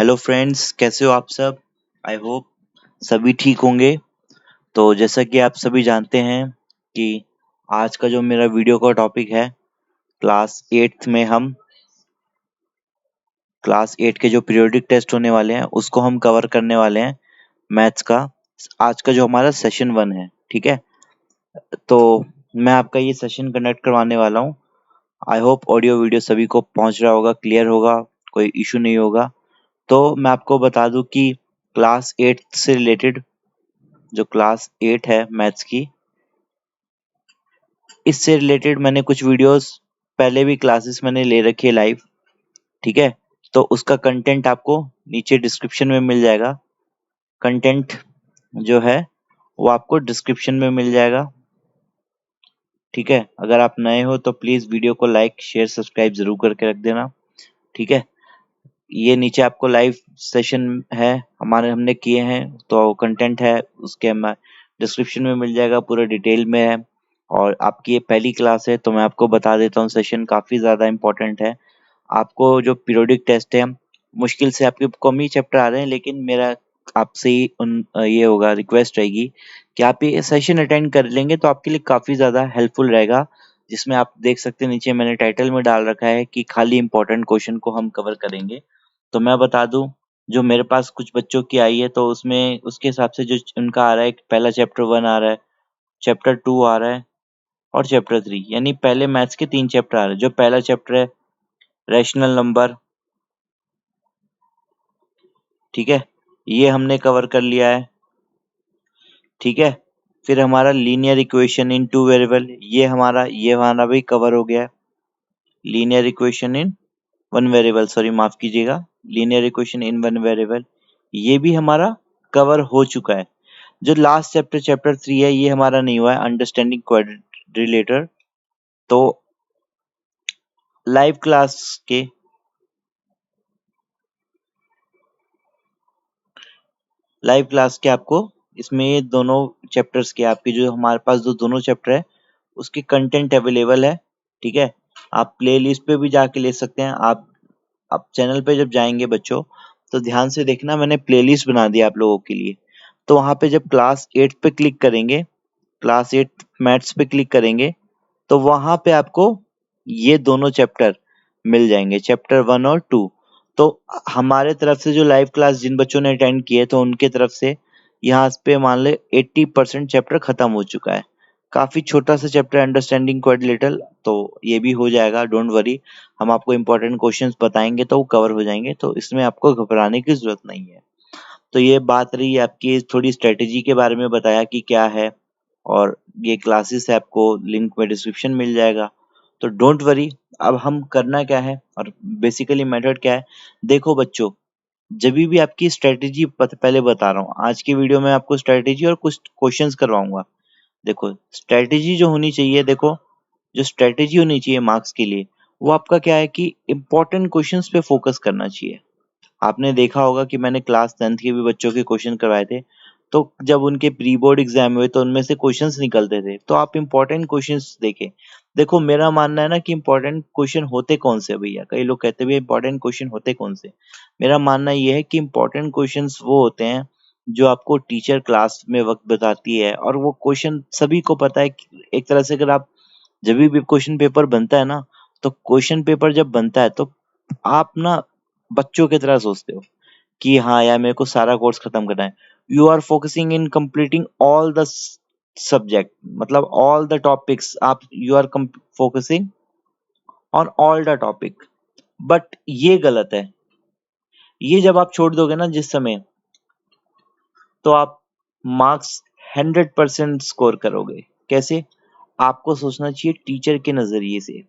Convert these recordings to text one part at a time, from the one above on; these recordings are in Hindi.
हेलो फ्रेंड्स, कैसे हो आप सब। आई होप सभी ठीक होंगे। तो जैसा कि आप सभी जानते हैं कि आज का जो मेरा वीडियो का टॉपिक है, क्लास 8th में हम क्लास 8 के जो पीरियोडिक टेस्ट होने वाले हैं उसको हम कवर करने वाले हैं, मैथ्स का। आज का जो हमारा सेशन 1 है, ठीक है। तो मैं आपका ये सेशन कंडक्ट करवाने वाला हूँ। आई होप ऑडियो वीडियो सभी को पहुंच रहा होगा, क्लियर होगा, कोई इशू नहीं होगा। तो मैं आपको बता दूं कि क्लास 8 से रिलेटेड जो क्लास 8 है मैथ्स की, इससे रिलेटेड मैंने कुछ वीडियोस पहले भी क्लासेस मैंने ले रखी है लाइव, ठीक है। तो उसका कंटेंट आपको नीचे डिस्क्रिप्शन में मिल जाएगा। कंटेंट जो है वो आपको डिस्क्रिप्शन में मिल जाएगा, ठीक है। अगर आप नए हो तो प्लीज वीडियो को लाइक शेयर सब्सक्राइब जरूर करके रख देना, ठीक है। ये नीचे आपको लाइव सेशन है हमारे, हमने किए हैं, तो कंटेंट है उसके डिस्क्रिप्शन में मिल जाएगा, पूरा डिटेल में है। और आपकी ये पहली क्लास है तो मैं आपको बता देता हूँ, सेशन काफ़ी ज़्यादा इम्पोर्टेंट है। आपको जो पीरियोडिक टेस्ट है, मुश्किल से आपके कम ही चैप्टर आ रहे हैं, लेकिन मेरा आपसे ही ये होगा, रिक्वेस्ट रहेगी कि आप ये सेशन अटेंड कर लेंगे तो आपके लिए काफ़ी ज़्यादा हेल्पफुल रहेगा। जिसमें आप देख सकते हैं नीचे मैंने टाइटल में डाल रखा है कि खाली इंपॉर्टेंट क्वेश्चन को हम कवर करेंगे। तो मैं बता दूं, जो मेरे पास कुछ बच्चों की आई है तो उसमें उसके हिसाब से जो उनका आ रहा है, पहला चैप्टर 1 आ रहा है, चैप्टर 2 आ रहा है और चैप्टर 3, यानी पहले मैथ्स के 3 चैप्टर आ रहे हैं। जो पहला चैप्टर है रैशनल नंबर, ठीक है, ये हमने कवर कर लिया है, ठीक है। फिर हमारा linear equation in two variable, ये हमारा भी कवर हो गया है। Linear equation in one variable, sorry माफ कीजिएगा, linear equation in one variable ये भी हमारा कवर हो चुका है। जो लास्ट चैप्टर चैप्टर 3 है, ये हमारा नहीं हुआ है, अंडरस्टैंडिंग क्वाड्रिलेटर। तो लाइव क्लास के लाइव क्लास के आपको इसमें ये दोनों चैप्टर्स के, आपके जो हमारे पास जो दोनों चैप्टर है उसके कंटेंट अवेलेबल है, ठीक है। आप प्ले लिस्ट पे भी जाके ले सकते हैं। आप चैनल पे जब जाएंगे बच्चों तो ध्यान से देखना, मैंने प्लेलिस्ट बना दिया आप लोगों के लिए। तो वहां पे जब क्लास 8 पे क्लिक करेंगे, क्लास 8 मैथ्स पे क्लिक करेंगे, तो वहां पे आपको ये दोनों चैप्टर मिल जाएंगे, चैप्टर 1 और 2। तो हमारे तरफ से जो लाइव क्लास जिन बच्चों ने अटेंड किए तो उनके तरफ से यहाँ पे मान ले 80% चैप्टर खत्म हो चुका है। काफी छोटा सा चैप्टर अंडरस्टैंडिंग क्वाड्रिलेटरल, तो ये भी हो जाएगा, डोंट वरी। हम आपको इंपॉर्टेंट क्वेश्चंस बताएंगे तो वो कवर हो जाएंगे, तो इसमें आपको घबराने की जरूरत नहीं है। तो ये बात रही आपकी, थोड़ी स्ट्रेटेजी के बारे में बताया कि क्या है, और ये क्लासेस है, आपको लिंक में डिस्क्रिप्शन मिल जाएगा, तो डोंट वरी। अब हम करना क्या है और बेसिकली मेथड क्या है, देखो बच्चों, जब भी आपकी स्ट्रेटेजी पहले बता रहा हूँ, आज की वीडियो में आपको स्ट्रेटेजी और कुछ क्वेश्चंस करवाऊंगा। देखो स्ट्रेटेजी जो होनी चाहिए, देखो जो स्ट्रेटेजी होनी चाहिए मार्क्स के लिए, वो आपका क्या है कि इंपॉर्टेंट क्वेश्चंस पे फोकस करना चाहिए। आपने देखा होगा कि मैंने क्लास 10th के भी बच्चों के क्वेश्चन करवाए थे, तो जब उनके प्री बोर्ड एग्जाम हुए तो उनमें से क्वेश्चंस निकलते थे, तो आप इंपॉर्टेंट क्वेश्चंस देखें। देखो मेरा मानना है ना कि इंपॉर्टेंट क्वेश्चन होते कौन से भैया, कई लोग कहते हैं इंपॉर्टेंट क्वेश्चन होते कौन से। मेरा मानना ये है कि इंपॉर्टेंट क्वेश्चंस वो होते हैं जो आपको टीचर क्लास में वक्त बताती है, और वो क्वेश्चन सभी को पता है कि एक तरह से अगर आप, जब भी क्वेश्चन पेपर बनता है ना, तो क्वेश्चन पेपर जब बनता है तो आप ना बच्चों की तरह सोचते हो कि हाँ यार मेरे को सारा कोर्स खत्म करना है। You are focusing in completing all the subject, मतलब ऑल द टॉपिक्स, आप you are focusing on all the topic. But ये गलत है, ये जब आप छोड़ दोगे ना जिस समय, तो आप मार्क्स 100% स्कोर करोगे। कैसे? आपको सोचना चाहिए टीचर के नजरिए से।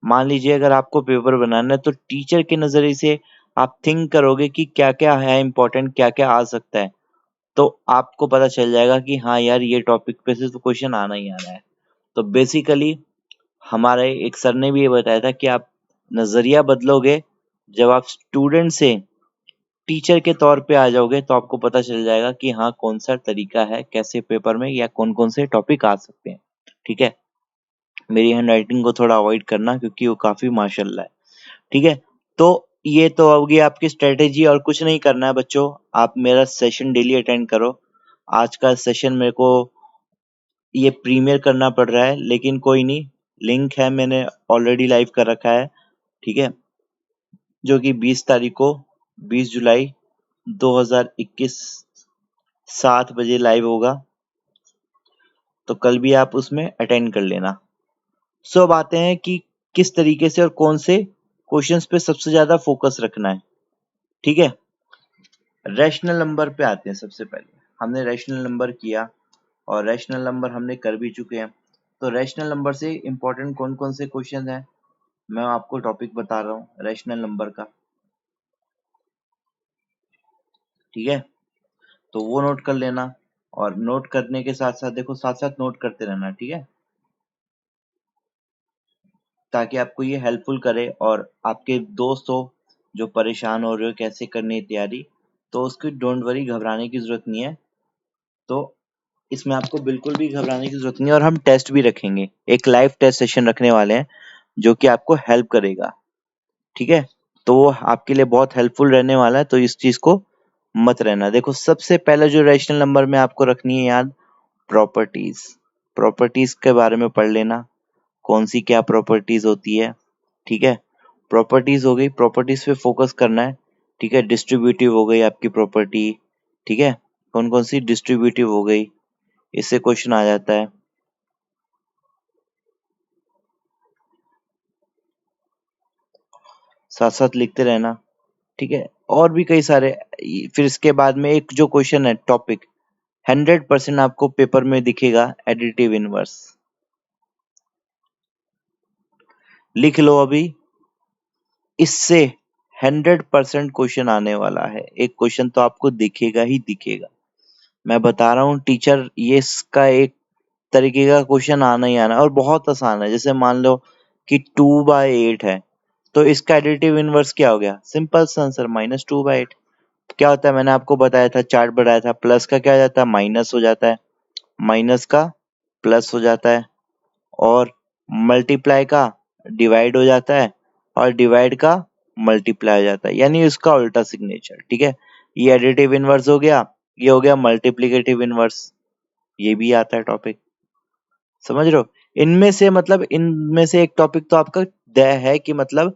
मान लीजिए अगर आपको पेपर बनाना है तो टीचर के नजरिए से आप थिंक करोगे कि क्या क्या है इंपॉर्टेंट, क्या क्या आ सकता है, तो आपको पता चल जाएगा कि हाँ यार ये टॉपिक पे से तो क्वेश्चन आना ही आना है। तो बेसिकली हमारे एक सर ने भी ये बताया था कि आप नजरिया बदलोगे, जब आप स्टूडेंट से टीचर के तौर पे आ जाओगे तो आपको पता चल जाएगा कि हाँ कौन सा तरीका है, कैसे पेपर में या कौन कौन से टॉपिक आ सकते हैं, ठीक है। मेरी हैंड राइटिंग को थोड़ा अवॉइड करना क्योंकि वो काफी माशाल्लाह है, ठीक है। तो ये तो होगी आपकी स्ट्रेटेजी और कुछ नहीं करना है बच्चों। आप मेरा सेशन डेली अटेंड करो। आज का सेशन मेरे को ये प्रीमियर करना पड़ रहा है, लेकिन कोई नहीं, लिंक है, मैंने ऑलरेडी लाइव कर रखा है, ठीक है, जो कि 20 तारीख को, 20 जुलाई 2021 7 बजे लाइव होगा। तो कल भी आप उसमें अटेंड कर लेना। सो अब आते हैं कि किस तरीके से और कौन से क्वेश्चंस पे सबसे ज्यादा फोकस रखना है। ठीक है, रैशनल नंबर पे आते हैं। सबसे पहले हमने रैशनल नंबर किया और रैशनल नंबर हमने कर भी चुके हैं। तो रैशनल नंबर से इंपॉर्टेंट कौन कौन से क्वेश्चन हैं, मैं आपको टॉपिक बता रहा हूँ रैशनल नंबर का। ठीक है, तो वो नोट कर लेना, और नोट करने के साथ साथ देखो, साथ साथ नोट करते रहना, ठीक है, ताकि आपको ये हेल्पफुल करे। और आपके दोस्त हो जो परेशान हो रहे हो कैसे करनी है तैयारी, तो उसकी डोंट वरी, घबराने की जरूरत नहीं है। तो इसमें आपको बिल्कुल भी घबराने की जरूरत नहीं है। और हम टेस्ट भी रखेंगे, एक लाइव टेस्ट सेशन रखने वाले हैं जो कि आपको हेल्प करेगा। ठीक है, तो वो आपके लिए बहुत हेल्पफुल रहने वाला है, तो इस चीज को मत रहना। देखो, सबसे पहले जो रैशनल नंबर में आपको रखनी है याद, प्रॉपर्टीज। प्रॉपर्टीज के बारे में पढ़ लेना, कौन सी क्या प्रॉपर्टीज होती है। ठीक है, प्रॉपर्टीज हो गई, प्रॉपर्टीज पे फोकस करना है। ठीक है, डिस्ट्रीब्यूटिव हो गई आपकी प्रॉपर्टी। ठीक है, कौन कौन सी डिस्ट्रीब्यूटिव हो गई, इससे क्वेश्चन आ जाता है। साथ साथ लिखते रहना। ठीक है, और भी कई सारे। फिर इसके बाद में एक जो क्वेश्चन है टॉपिक, 100% आपको पेपर में दिखेगा, एडिटिव इनवर्स। लिख लो अभी, इससे 100% क्वेश्चन आने वाला है। एक क्वेश्चन तो आपको दिखेगा ही दिखेगा, मैं बता रहा हूँ टीचर, ये इसका एक तरीके का क्वेश्चन आना ही आना, और बहुत आसान है। जैसे मान लो कि 2/8 है, तो इसका एडिटिव इनवर्स क्या हो गया, सिंपल सा आंसर, -2/8। क्या होता है, मैंने आपको बताया था, चार्ट बताया था, प्लस का क्या हो जाता है, माइनस हो जाता है, माइनस का प्लस हो जाता है, और मल्टीप्लाई का डिवाइड हो जाता है, और डिवाइड का मल्टीप्लाई हो जाता है, यानी उसका उल्टा सिग्नेचर। ठीक है, ये एडिटिव इनवर्स हो गया, ये हो गया मल्टीप्लिकेटिव इनवर्स, ये भी आता है टॉपिक, समझ रहे हो। इनमें से मतलब इनमें से एक टॉपिक तो आपका तय है कि मतलब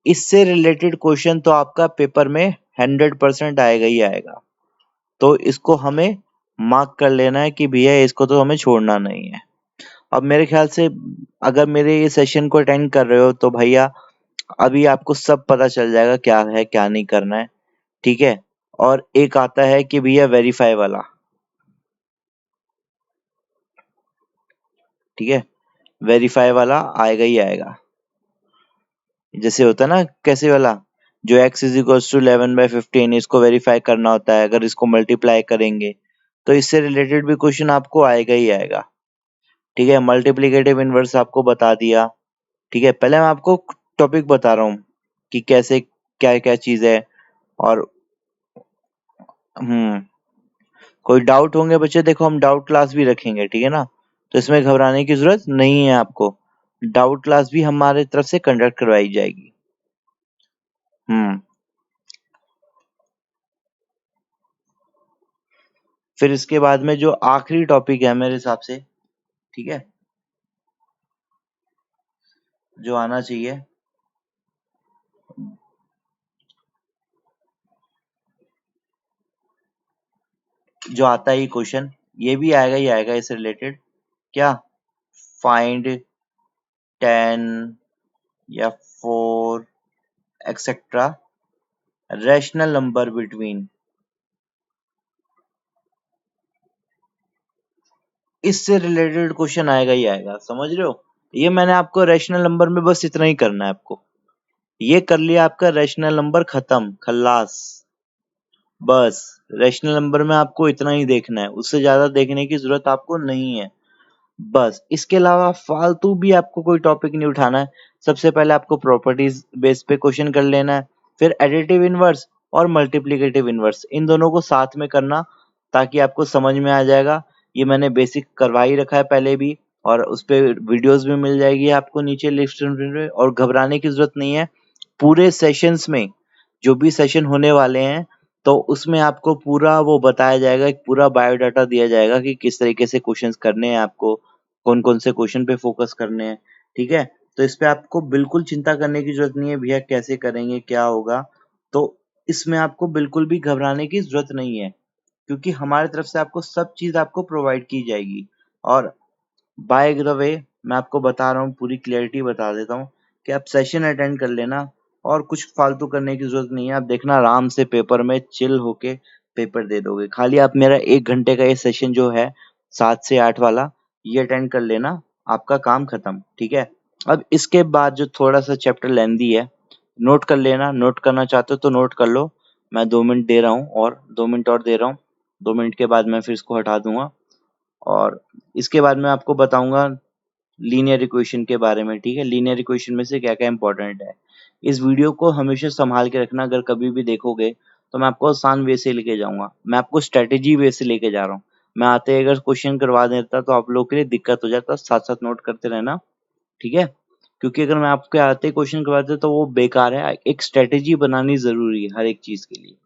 इससे रिलेटेड क्वेश्चन तो आपका पेपर में 100% आएगा ही आएगा। तो इसको हमें मार्क कर लेना है कि भैया इसको तो हमें छोड़ना नहीं है। अब मेरे ख्याल से अगर मेरे ये सेशन को अटेंड कर रहे हो तो भैया अभी आपको सब पता चल जाएगा क्या है क्या नहीं करना है। ठीक है, और एक आता है कि भैया वेरीफाई वाला। ठीक है, वेरीफाई वाला आएगा ही आएगा। जैसे होता है ना, कैसे वाला, जो x इज इक्वल्स टू 11/15, इसको वेरीफाई करना होता है, अगर इसको मल्टीप्लाई करेंगे तो इससे रिलेटेड भी क्वेश्चन आपको आएगा ही आएगा। ठीक है, मल्टीप्लिकेटिव इनवर्स आपको बता दिया। ठीक है, पहले मैं आपको टॉपिक बता रहा हूँ कि कैसे क्या क्या चीज है। और हम्म कोई डाउट होंगे बच्चे, देखो हम डाउट क्लास भी रखेंगे, ठीक है ना, तो इसमें घबराने की जरूरत नहीं है आपको। डाउट क्लास भी हमारे तरफ से कंडक्ट करवाई जाएगी। हम्म फिर इसके बाद में जो आखिरी टॉपिक है मेरे हिसाब से, ठीक है, जो आना चाहिए, जो आता ही क्वेश्चन, ये भी आएगा ही आएगा इससे रिलेटेड, क्या, फाइंड 10 या 4 एक्सेट्रा रैशनल नंबर बिटवीन। इससे रिलेटेड क्वेश्चन आएगा ही आएगा, समझ रहे हो। ये मैंने आपको रैशनल नंबर में बस इतना ही करना है आपको, ये कर लिया आपका रैशनल नंबर, खत्म खल्लास। बस रैशनल नंबर में आपको इतना ही देखना है, उससे ज्यादा देखने की जरूरत आपको नहीं है। बस इसके अलावा फालतू भी आपको कोई टॉपिक नहीं उठाना है। सबसे पहले आपको प्रॉपर्टीज बेस पे क्वेश्चन कर लेना है, फिर एडिटिव इनवर्स और मल्टीप्लिकेटिव इनवर्स, इन दोनों को साथ में करना, ताकि आपको समझ में आ जाएगा। ये मैंने बेसिक करवा ही रखा है पहले भी, और उस पे वीडियोस भी मिल जाएगी आपको नीचे लिस्ट में, और घबराने की जरूरत नहीं है। पूरे सेशंस में जो भी सेशन होने वाले हैं तो उसमें आपको पूरा वो बताया जाएगा, एक पूरा बायोडाटा दिया जाएगा कि किस तरीके से क्वेश्चंस करने हैं आपको, कौन-कौन से क्वेश्चन पे फोकस करने हैं, ठीक है? तो इस पे आपको बिल्कुल चिंता करने की ज़रूरत नहीं है भैया कैसे करेंगे, क्या होगा? तो इसमें आपको बिल्कुल भी घबराने की ज़रूरत नहीं है, क्योंकि हमारी तरफ से आपको सब चीज़ आपको प्रोवाइड की जाएगी। और बाय द वे मैं आपको बता रहा हूँ, पूरी क्लैरिटी बता देता हूँ कि आप सेशन अटेंड कर लेना और कुछ फालतू करने की ज़रूरत नहीं है। आप देखना आराम से पेपर में चिल होके पेपर दे दोगे। खाली आप मेरा 1 घंटे का ये सेशन जो है 7 से 8 वाला, ये अटेंड कर लेना, आपका काम खत्म, ठीक है? अब इसके बाद जो थोड़ा-सा चैप्टर लेंथी है, नोट कर लेना, नोट करना चाहते हो तो नोट कर लो। मैं 2 मिनट दे रहा हूँ और 2 मिनट और दे रहा हूँ। 2 मिनट के बाद मैं फिर इसको हटा दूँगा और इसके बाद मैं आपको बताऊँगा लीनियर इक्वेशन के बारे में, ठीक है? लीनियर इक्वेशन में से क्या-क्या इम्पोर्टेंट है। इस वीडियो को हमेशा सँभाल के रखना, अगर कभी भी देखोगे तो मैं आपको आसान वे से लेके जाऊँगा। मैं आपको स्ट्रैटेजी वे से लेके जा रहा हूँ। मैं आते ही अगर क्वेश्चन करवा देता तो आप लोगों के लिए दिक्कत हो जाता, साथ-साथ नोट करते रहना, ठीक है? क्योंकि अगर मैं आपके आते ही क्वेश्चन करवा देता तो वो बेकार है। एक स्ट्रैटेजी बनानी ज़रूरी है हर एक चीज़ के लिए।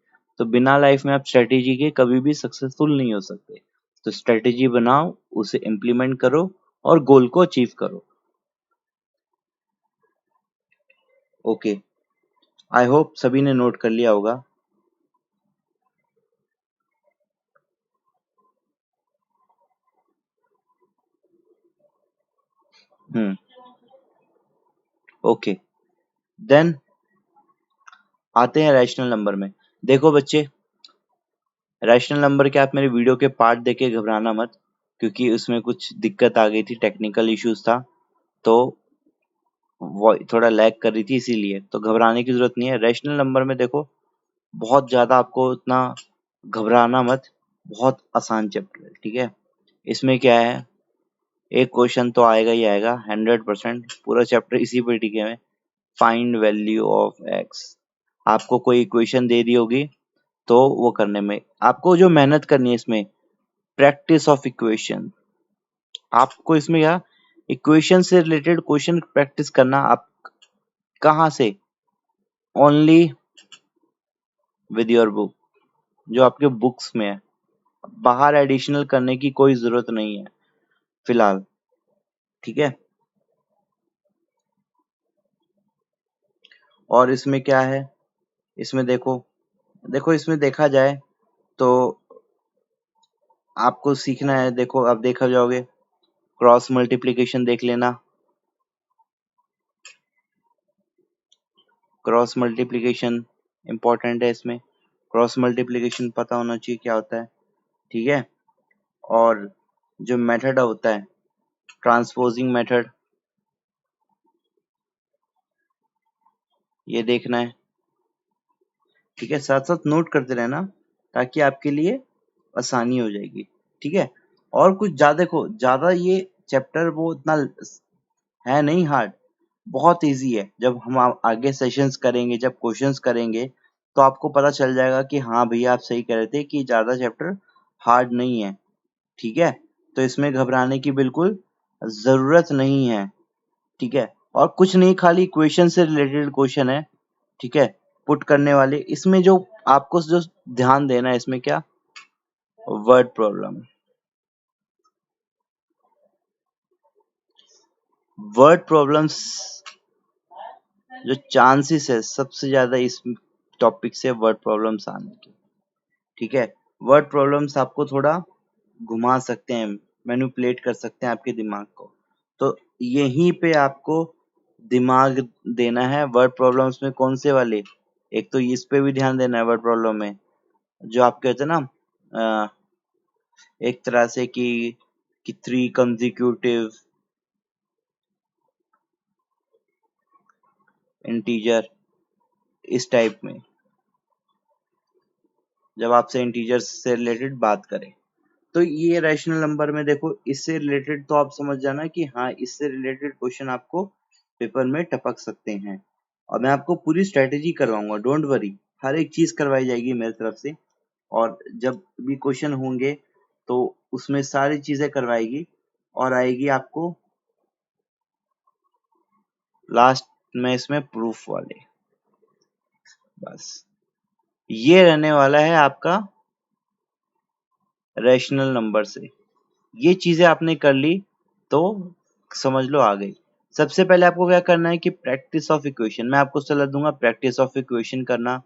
तो बिना लाइफ में आप स्ट्रैटेजी के कभी भी सक्सेसफुल नहीं हो सकते। तो स्ट्रैटेजी बनाओ, उसे इम्प्लीमेंट करो और गोल को अचीव करो। ओके, आई होप सभी ने नोट कर लिया होगा। हुँ, ओके। देन आते हैं रैशनल नंबर में। देखो बच्चे, रैशनल नंबर के आप मेरे वीडियो के पार्ट देख के घबराना मत, क्योंकि उसमें कुछ दिक्कत आ गई थी, टेक्निकल इश्यूज़ था, तो वो थोड़ा लैग कर रही थी इसीलिए, तो घबराने की ज़रूरत नहीं है। रैशनल नंबर में देखो, बहुत ज़्यादा आपको इतना घबराना मत, बहुत आसान चैप्टर है, ठीक है? इसमें क्या है, एक क्वेश्चन तो आएगा ही आएगा 100%, पूरा चैप्टर इसी पे टिके हुए हैं, फाइंड वैल्यू ऑफ एक्स। आपको कोई इक्वेशन दे दी होगी, तो वो करने में आपको जो मेहनत करनी है इसमें, प्रैक्टिस ऑफ इक्वेशन। आपको इसमें क्या, इक्वेशन से रिलेटेड क्वेश्चन प्रैक्टिस करना। आप कहाँ से? ओनली विद योर बुक, जो आपके बुक्स में है। बाहर एडिशनल करने की कोई जरूरत नहीं है फिलहाल, ठीक है? और इसमें क्या है, इसमें देखो, देखो इसमें देखा जाए तो आपको सीखना है। देखो अब देखा जाओगे, क्रॉस मल्टीप्लिकेशन देख लेना। क्रॉस मल्टीप्लिकेशन इंपॉर्टेंट है इसमें। क्रॉस मल्टीप्लिकेशन पता होना चाहिए क्या होता है, ठीक है? और जो मेथड होता है, ट्रांसपोजिंग मेथड, ये देखना है, ठीक है? साथ साथ नोट करते रहना, ताकि आपके लिए आसानी हो जाएगी, ठीक है? और कुछ ज्यादा, देखो ज्यादा ये चैप्टर वो इतना है नहीं हार्ड, बहुत इजी है। जब हम आगे सेशंस करेंगे, जब क्वेश्चंस करेंगे, तो आपको पता चल जाएगा कि हाँ भैया आप सही कह रहे थे कि ज्यादा चैप्टर हार्ड नहीं है, ठीक है? तो इसमें घबराने की बिल्कुल जरूरत नहीं है, ठीक है? और कुछ नहीं, खाली इक्वेशन से रिलेटेड क्वेश्चन है, ठीक है? पुट करने वाले। इसमें जो आपको जो ध्यान देना है, इसमें क्या, वर्ड प्रॉब्लम। वर्ड प्रॉब्लम्स जो चांसेस है सबसे ज्यादा इस टॉपिक से वर्ड प्रॉब्लम्स आने के, ठीक है? वर्ड प्रॉब्लम्स आपको थोड़ा घुमा सकते हैं, मैनिपुलेट कर सकते हैं आपके दिमाग को। तो यहीं पे आपको दिमाग देना है। वर्ड प्रॉब्लम्स में कौन से वाले, एक तो इस पे भी ध्यान देना है वर्ड प्रॉब्लम में, जो आप कहते हैं ना, अ, एक तरह से कि 3 कंसेक्यूटिव इंटीजर, इस टाइप में, जब आपसे इंटीजर्स से रिलेटेड बात करें, तो ये रैशनल नंबर में देखो, इससे रिलेटेड तो आप समझ जाना कि हाँ इससे रिलेटेड क्वेश्चन आपको पेपर में टपक सकते हैं। और मैं आपको पूरी स्ट्रेटेजी करवाऊंगा, डोंट वरी, हर एक चीज करवाई जाएगी मेरी तरफ से। और जब भी क्वेश्चन होंगे तो उसमें सारी चीजें करवाएगी, और आएगी आपको लास्ट में इसमें प्रूफ वाले। बस ये रहने वाला है आपका रैशनल नंबर से। ये चीजें आपने कर ली तो समझ लो आ गई। सबसे पहले आपको क्या करना है कि प्रैक्टिस ऑफ इक्वेशन, मैं आपको सलाह दूंगा प्रैक्टिस ऑफ इक्वेशन करना,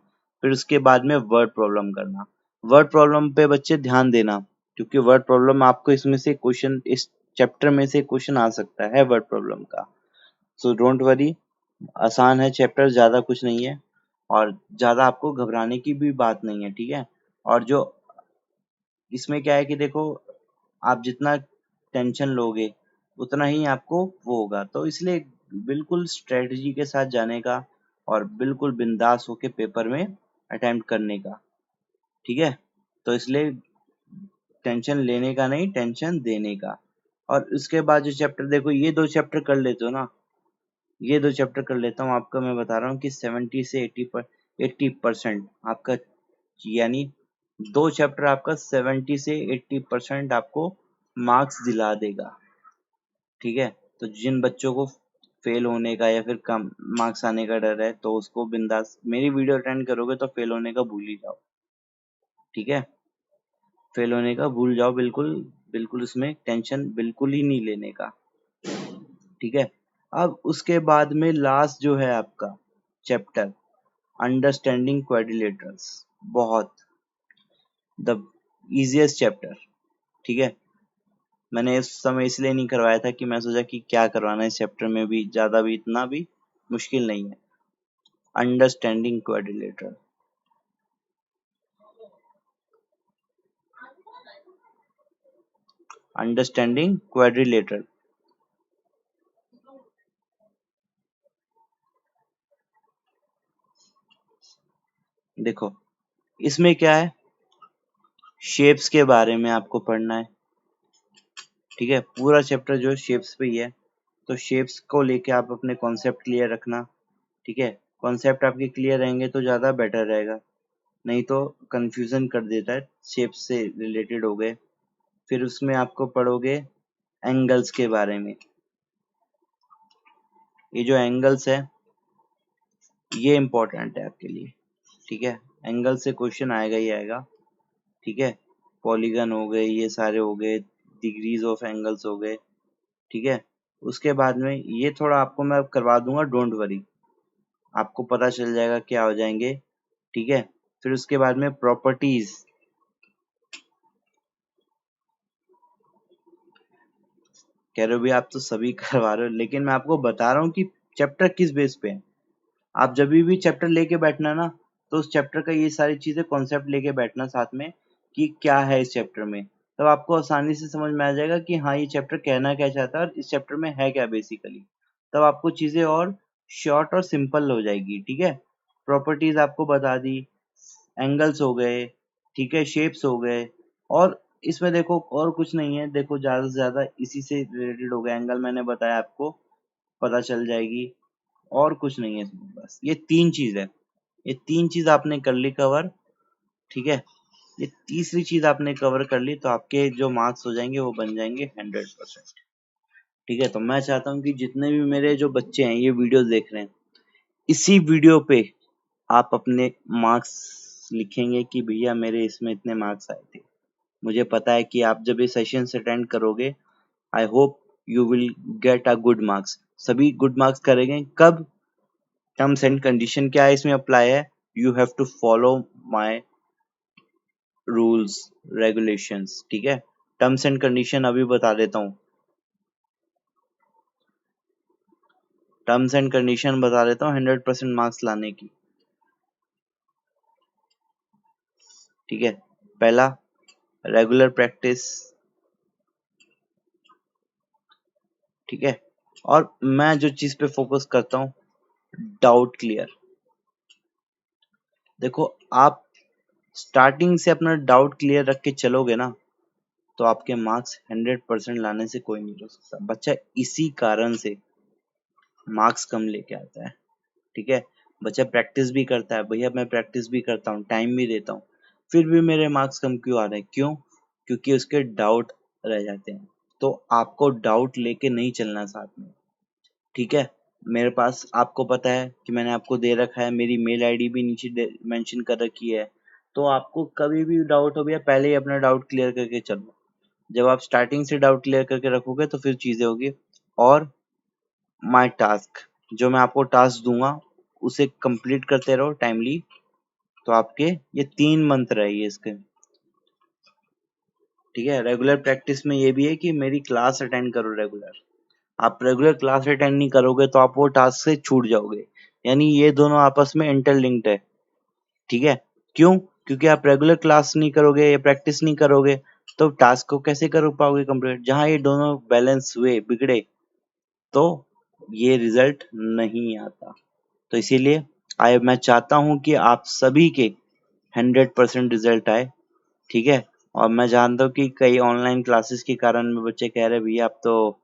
फिर उसके बाद में वर्ड प्रॉब्लम करना। वर्ड प्रॉब्लम पे बच्चे ध्यान देना, क्योंकि वर्ड प्रॉब्लम आपको इसमें से क्वेश्चन, इस चैप्टर में से क्वेश्चन आ सकता है वर्ड प्रॉब्लम का। सो डोंट वरी, आसान है चैप्टर, ज्यादा कुछ नहीं है और ज्यादा आपको घबराने की भी बात नहीं है, ठीक है। और जो इसमें क्या है कि देखो, आप जितना टेंशन लोगे उतना ही आपको वो होगा, तो इसलिए बिल्कुल स्ट्रेटजी के साथ जाने का और बिल्कुल बिंदास होके पेपर में अटेम्प्ट करने का, ठीक है। तो इसलिए टेंशन लेने का नहीं, टेंशन देने का। और उसके बाद जो चैप्टर, देखो ये दो चैप्टर कर लेते हो ना, ये दो चैप्टर कर लेता हूँ आपका, मैं बता रहा हूँ कि 70 से 80% आपका, यानी दो चैप्टर आपका 70 से 80% आपको मार्क्स दिला देगा, ठीक है। तो जिन बच्चों को फेल होने का या फिर कम मार्क्स आने का डर है, तो उसको बिंदास मेरी वीडियो अटेंड करोगे तो फेल होने का भूल ही जाओ, ठीक है। फेल होने का भूल जाओ बिल्कुल, बिल्कुल उसमें टेंशन बिल्कुल ही नहीं लेने का, ठीक है। अब उसके बाद में लास्ट जो है आपका चैप्टर, अंडरस्टैंडिंग क्वाड्रिलेटरल्स, बहुत द इजिएस्ट चैप्टर, ठीक है। मैंने इस समय इसलिए नहीं करवाया था कि मैं सोचा कि क्या करवाना है इस चैप्टर में, भी ज्यादा भी इतना भी मुश्किल नहीं है। अंडरस्टैंडिंग क्वाड्रिलेटरल, अंडरस्टैंडिंग क्वाड्रिलेटरल, देखो इसमें क्या है, शेप्स के बारे में आपको पढ़ना है, ठीक है। पूरा चैप्टर जो है शेप्स पे ही है, तो शेप्स को लेके आप अपने कॉन्सेप्ट क्लियर रखना, ठीक है। कॉन्सेप्ट आपके क्लियर रहेंगे तो ज्यादा बेटर रहेगा, नहीं तो कंफ्यूजन कर देता है, शेप्स से रिलेटेड हो गए। फिर उसमें आपको पढ़ोगे एंगल्स के बारे में, ये जो एंगल्स है ये इम्पोर्टेंट है आपके लिए, ठीक है। एंगल से क्वेश्चन आएगा ही आएगा, ठीक है। पॉलीगन हो गए, ये सारे हो गए, डिग्रीज ऑफ एंगल्स हो गए, ठीक है। उसके बाद में ये थोड़ा आपको मैं करवा दूंगा, डोंट वरी, आपको पता चल जाएगा क्या हो जाएंगे, ठीक है। फिर उसके बाद में प्रॉपर्टीज, कह रहे हो भी आप तो सभी करवा रहे हो, लेकिन मैं आपको बता रहा हूँ कि चैप्टर किस बेस पे है। आप जब भी चैप्टर लेके बैठना ना, तो उस चैप्टर का ये सारी चीजें कॉन्सेप्ट लेके बैठना साथ में, कि क्या है इस चैप्टर में, तब आपको आसानी से समझ में आ जाएगा कि हाँ ये चैप्टर कहना क्या चाहता है और इस चैप्टर में है क्या बेसिकली। तब आपको चीजें और शॉर्ट और सिंपल हो जाएगी, ठीक है। प्रॉपर्टीज आपको बता दी, एंगल्स हो गए, ठीक है, शेप्स हो गए, और इसमें देखो और कुछ नहीं है, देखो ज्यादा से ज्यादा इसी से रिलेटेड हो गया, एंगल मैंने बताया आपको, पता चल जाएगी, और कुछ नहीं है इसमें, बस ये तीन चीज है, ये तीन चीज आपने कर ली कवर, ठीक है। ये तीसरी चीज आपने कवर कर ली तो आपके जो मार्क्स हो जाएंगे वो बन जाएंगे 100%, ठीक है। तो मैं चाहता हूँ कि जितने भी मेरे जो बच्चे हैं ये वीडियो देख रहे हैं, इसी वीडियो पे आप अपने मार्क्स लिखेंगे कि भैया मेरे इसमें इतने मार्क्स आए थे। मुझे पता है कि आप जब ये सेशन अटेंड करोगे, I hope you will get a good marks, सभी गुड मार्क्स करेंगे। कब? टर्म्स एंड कंडीशन क्या है इसमें अप्लाई है, you have to follow my rules regulations, ठीक है। टर्म्स एंड कंडीशन अभी बता देता हूँ, टर्म्स एंड कंडीशन बता देता हूँ 100% मार्क्स लाने की, ठीक है। पहला, रेगुलर प्रैक्टिस, ठीक है। और मैं जो चीज पे फोकस करता हूँ, डाउट क्लियर। देखो आप स्टार्टिंग से अपना डाउट क्लियर रख के चलोगे ना, तो आपके मार्क्स 100% लाने से कोई नहीं रोक सकता। बच्चा इसी कारण से मार्क्स कम लेके आता है, ठीक है। बच्चा प्रैक्टिस भी करता है, भैया मैं प्रैक्टिस भी करता हूँ, टाइम भी देता हूँ, फिर भी मेरे मार्क्स कम क्यों आ रहे हैं? क्यों? क्योंकि उसके डाउट रह जाते हैं। तो आपको डाउट लेके नहीं चलना साथ में, ठीक है। मेरे पास आपको पता है कि मैंने आपको दे रखा है, मेरी मेल आईडी भी नीचे मेंशन कर रखी है। तो आपको कभी भी डाउट हो भैया पहले ही अपना डाउट क्लियर करके चलो। जब आप स्टार्टिंग से डाउट क्लियर करके रखोगे तो फिर चीजें होगी। और माय टास्क, जो मैं आपको टास्क दूंगा उसे कंप्लीट करते रहो टाइमली। तो आपके ये 3 मंत्र है ये इसके, ठीक है। रेगुलर प्रैक्टिस में ये भी है कि मेरी क्लास अटेंड करो रेगुलर। आप रेगुलर क्लास अटेंड नहीं करोगे तो आप वो टास्क से छूट जाओगे। यानी ये दोनों आपस में इंटरलिंक्ड है, ठीक है। क्यों? क्योंकि आप रेगुलर क्लास नहीं करोगे या प्रैक्टिस नहीं करोगे तो टास्क को कैसे कर पाओगे कंप्लीट। जहां ये दोनों बैलेंस हुए बिगड़े तो ये रिजल्ट नहीं आता। तो इसीलिए मैं चाहता हूं कि आप सभी के 100% रिजल्ट आए, ठीक है। और मैं जानता हूँ कि कई ऑनलाइन क्लासेस के कारण में बच्चे कह रहे भैया अब तो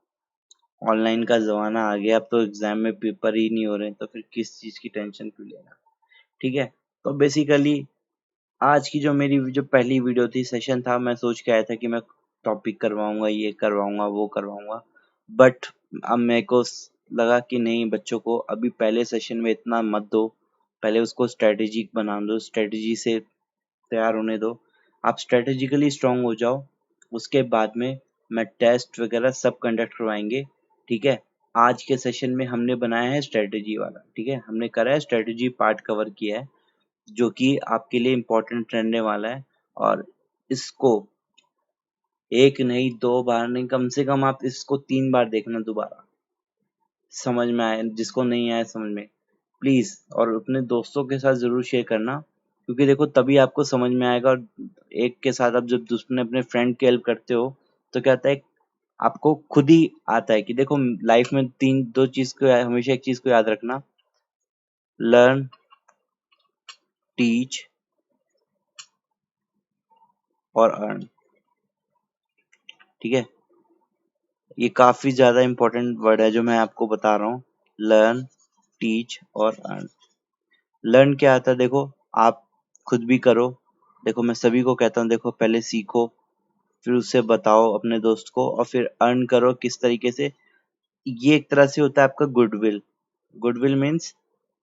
ऑनलाइन का जमाना आ गया, अब तो एग्जाम में पेपर ही नहीं हो रहे तो फिर किस चीज की टेंशन क्यों लेना, ठीक है। तो बेसिकली आज की जो मेरी जो पहली वीडियो थी, सेशन था, मैं सोच के आया था कि मैं टॉपिक करवाऊंगा, ये करवाऊंगा, वो करवाऊंगा। बट अब मेरे को लगा कि नहीं, बच्चों को अभी पहले सेशन में इतना मत दो, पहले उसको स्ट्रेटेजिक बना दो, स्ट्रेटेजी से तैयार होने दो। आप स्ट्रेटेजिकली स्ट्रांग हो जाओ, उसके बाद में मैं टेस्ट वगैरह सब कंडक्ट करवाएंगे, ठीक है। आज के सेशन में हमने बनाया है स्ट्रेटेजी वाला, ठीक है, हमने करा है स्ट्रेटेजी पार्ट कवर किया है, जो कि आपके लिए इम्पोर्टेंट रहने वाला है। और इसको एक नहीं, 2 बार नहीं, कम से कम आप इसको 3 बार देखना दोबारा, समझ में आए, जिसको नहीं आया समझ में, प्लीज। और अपने दोस्तों के साथ जरूर शेयर करना, क्योंकि देखो तभी आपको समझ में आएगा। और एक के साथ आप जब दूसरे अपने फ्रेंड की हेल्प करते हो तो क्या होता है, आपको खुद ही आता है कि देखो लाइफ में तीन दो चीज को हमेशा एक चीज को याद रखना, लर्न, टीच और अर्न, ठीक है। ये काफी ज्यादा इंपॉर्टेंट वर्ड है जो मैं आपको बता रहा हूँ, लर्न, टीच और अर्न। लर्न क्या आता है, देखो आप खुद भी करो। देखो मैं सभी को कहता हूँ, देखो पहले सीखो, फिर उससे बताओ अपने दोस्त को, और फिर अर्न करो। किस तरीके से? ये एक तरह से होता है आपका गुडविल। गुडविल मीन्स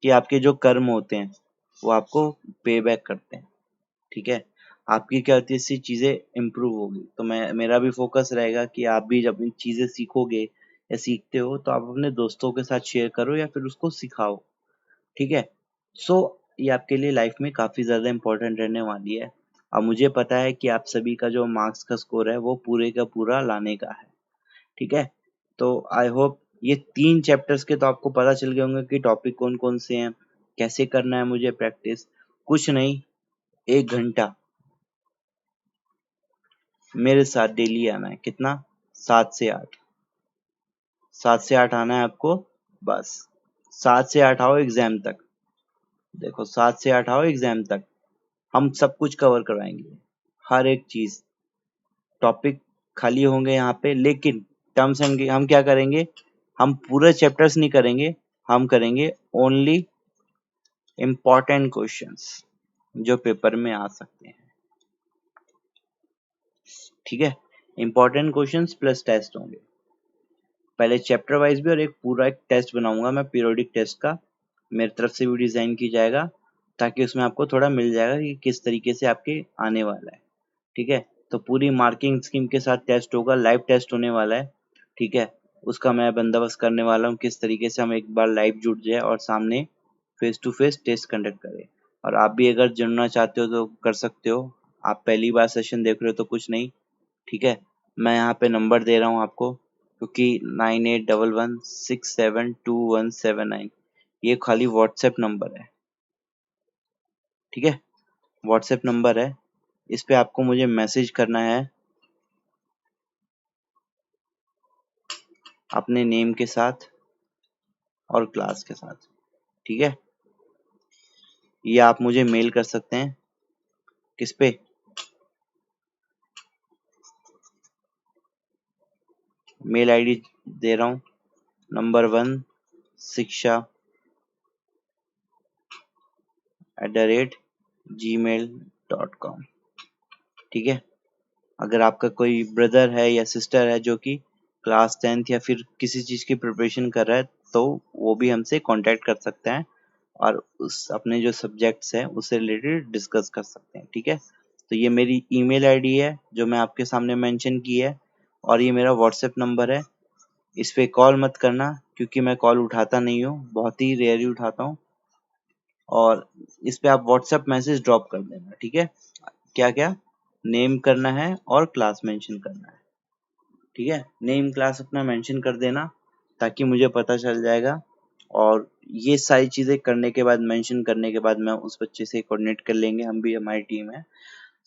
कि आपके जो कर्म होते हैं वो आपको पे बैक करते हैं, ठीक है। आपकी क्या होती है, इससे चीजें इम्प्रूव होगी। तो मैं, मेरा भी फोकस रहेगा कि आप भी जब इन चीजें सीखोगे या सीखते हो तो आप अपने दोस्तों के साथ शेयर करो या फिर उसको सिखाओ, ठीक है। सो ये आपके लिए लाइफ में काफी ज्यादा इम्पोर्टेंट रहने वाली है। अब मुझे पता है कि आप सभी का जो मार्क्स का स्कोर है वो पूरे का पूरा लाने का है, ठीक है। तो आई होप ये 3 चैप्टर्स के तो आपको पता चल गए होंगे कि टॉपिक कौन कौन से हैं, कैसे करना है मुझे प्रैक्टिस। कुछ नहीं, 1 घंटा मेरे साथ डेली आना है। कितना? 7 से 8, 7 से 8 आना है आपको, बस। 7 से 8 आओ एग्जाम तक। देखो 7 से 8 आओ एग्जाम तक, हम सब कुछ कवर करवाएंगे, हर एक चीज। टॉपिक खाली होंगे यहाँ पे, लेकिन टर्म्स एंड हम क्या करेंगे, हम पूरे चैप्टर्स नहीं करेंगे, हम करेंगे ओनली इम्पोर्टेंट क्वेश्चंस जो पेपर में आ सकते हैं, ठीक है। इम्पोर्टेंट क्वेश्चंस प्लस टेस्ट होंगे, पहले चैप्टर वाइज भी, और एक पूरा एक टेस्ट बनाऊंगा मैं पीरियोडिक टेस्ट का, मेरी तरफ से भी डिजाइन की जाएगा, ताकि उसमें आपको थोड़ा मिल जाएगा कि किस तरीके से आपके आने वाला है, ठीक है। तो पूरी मार्किंग स्कीम के साथ टेस्ट होगा, लाइव टेस्ट होने वाला है, ठीक है। उसका मैं बंदोबस्त करने वाला हूँ, किस तरीके से हम एक बार लाइव जुट जाए और सामने face to face test conduct करें। और आप भी अगर जुड़ना चाहते हो तो कर सकते हो, आप पहली बार सेशन देख रहे हो तो कुछ नहीं, ठीक है। मैं यहाँ पे नंबर दे रहा हूँ आपको, क्योंकि 9811672179 ये खाली व्हाट्सएप नंबर है, ठीक है। व्हाट्सएप नंबर है, इस पे आपको मुझे मैसेज करना है अपने नेम के साथ और क्लास के साथ, ठीक है। या आप मुझे मेल कर सकते हैं, किस पे? मेल आईडी दे रहा हूँ, नंबर 1 शिक्षा@gmail.com, ठीक है। अगर आपका कोई ब्रदर है या सिस्टर है जो कि क्लास 10th या फिर किसी चीज की प्रिपरेशन कर रहा है तो वो भी हमसे कांटेक्ट कर सकते हैं और उस अपने जो सब्जेक्ट्स हैं उससे रिलेटेड डिस्कस कर सकते हैं। ठीक है, तो ये मेरी ईमेल आईडी है जो मैं आपके सामने मेंशन की है, और ये मेरा व्हाट्सएप नंबर है। इस पे कॉल मत करना क्योंकि मैं कॉल उठाता नहीं हूँ, बहुत ही रेयरली उठाता हूँ। और इस पे आप व्हाट्सएप मैसेज ड्रॉप कर देना। ठीक है, क्या क्या नेम करना है और क्लास मेंशन करना है। ठीक है, नेम क्लास अपना मेंशन कर देना ताकि मुझे पता चल जाएगा। और ये सारी चीजें करने के बाद, मेंशन करने के बाद, मैं उस बच्चे से कोऑर्डिनेट कर लेंगे, हम भी, हमारी टीम है।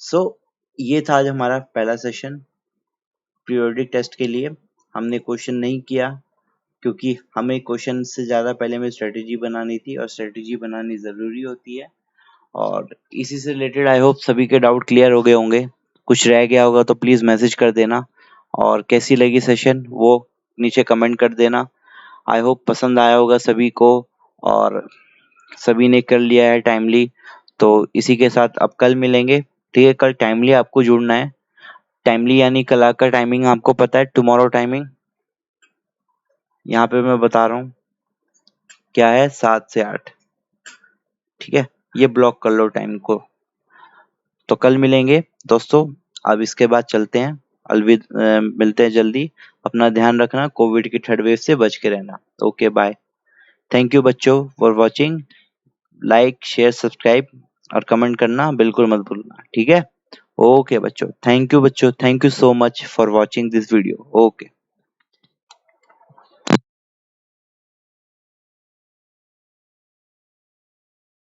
सो ये था आज हमारा पहला सेशन पीरियोडिक टेस्ट के लिए। हमने क्वेश्चन नहीं किया क्योंकि हमें क्वेश्चन से ज्यादा पहले में स्ट्रेटेजी बनानी थी, और स्ट्रेटेजी बनानी जरूरी होती है। और इसी से रिलेटेड आई होप सभी के डाउट क्लियर हो गए होंगे। कुछ रह गया होगा तो प्लीज मैसेज कर देना, और कैसी लगी सेशन वो नीचे कमेंट कर देना। आई होप पसंद आया होगा सभी को, और सभी ने कर लिया है टाइमली। तो इसी के साथ अब कल मिलेंगे। ठीक है, कल टाइमली आपको जुड़ना है। टाइमली यानी कल का टाइमिंग आपको पता है, टुमारो टाइमिंग यहाँ पे मैं बता रहा हूँ क्या है, 7 से 8। ठीक है, ये ब्लॉक कर लो टाइम को। तो कल मिलेंगे दोस्तों। अब इसके बाद चलते हैं, मिलते हैं जल्दी। अपना ध्यान रखना, कोविड की थर्ड वेव से बच के रहना। Okay, bye. थैंक यू बच्चों for watching. Like, share, subscribe और कमेंट करना बिल्कुल मत भूलना। ठीक है, ओके बच्चों, थैंक यू बच्चों, thank you so much for watching this video. Okay.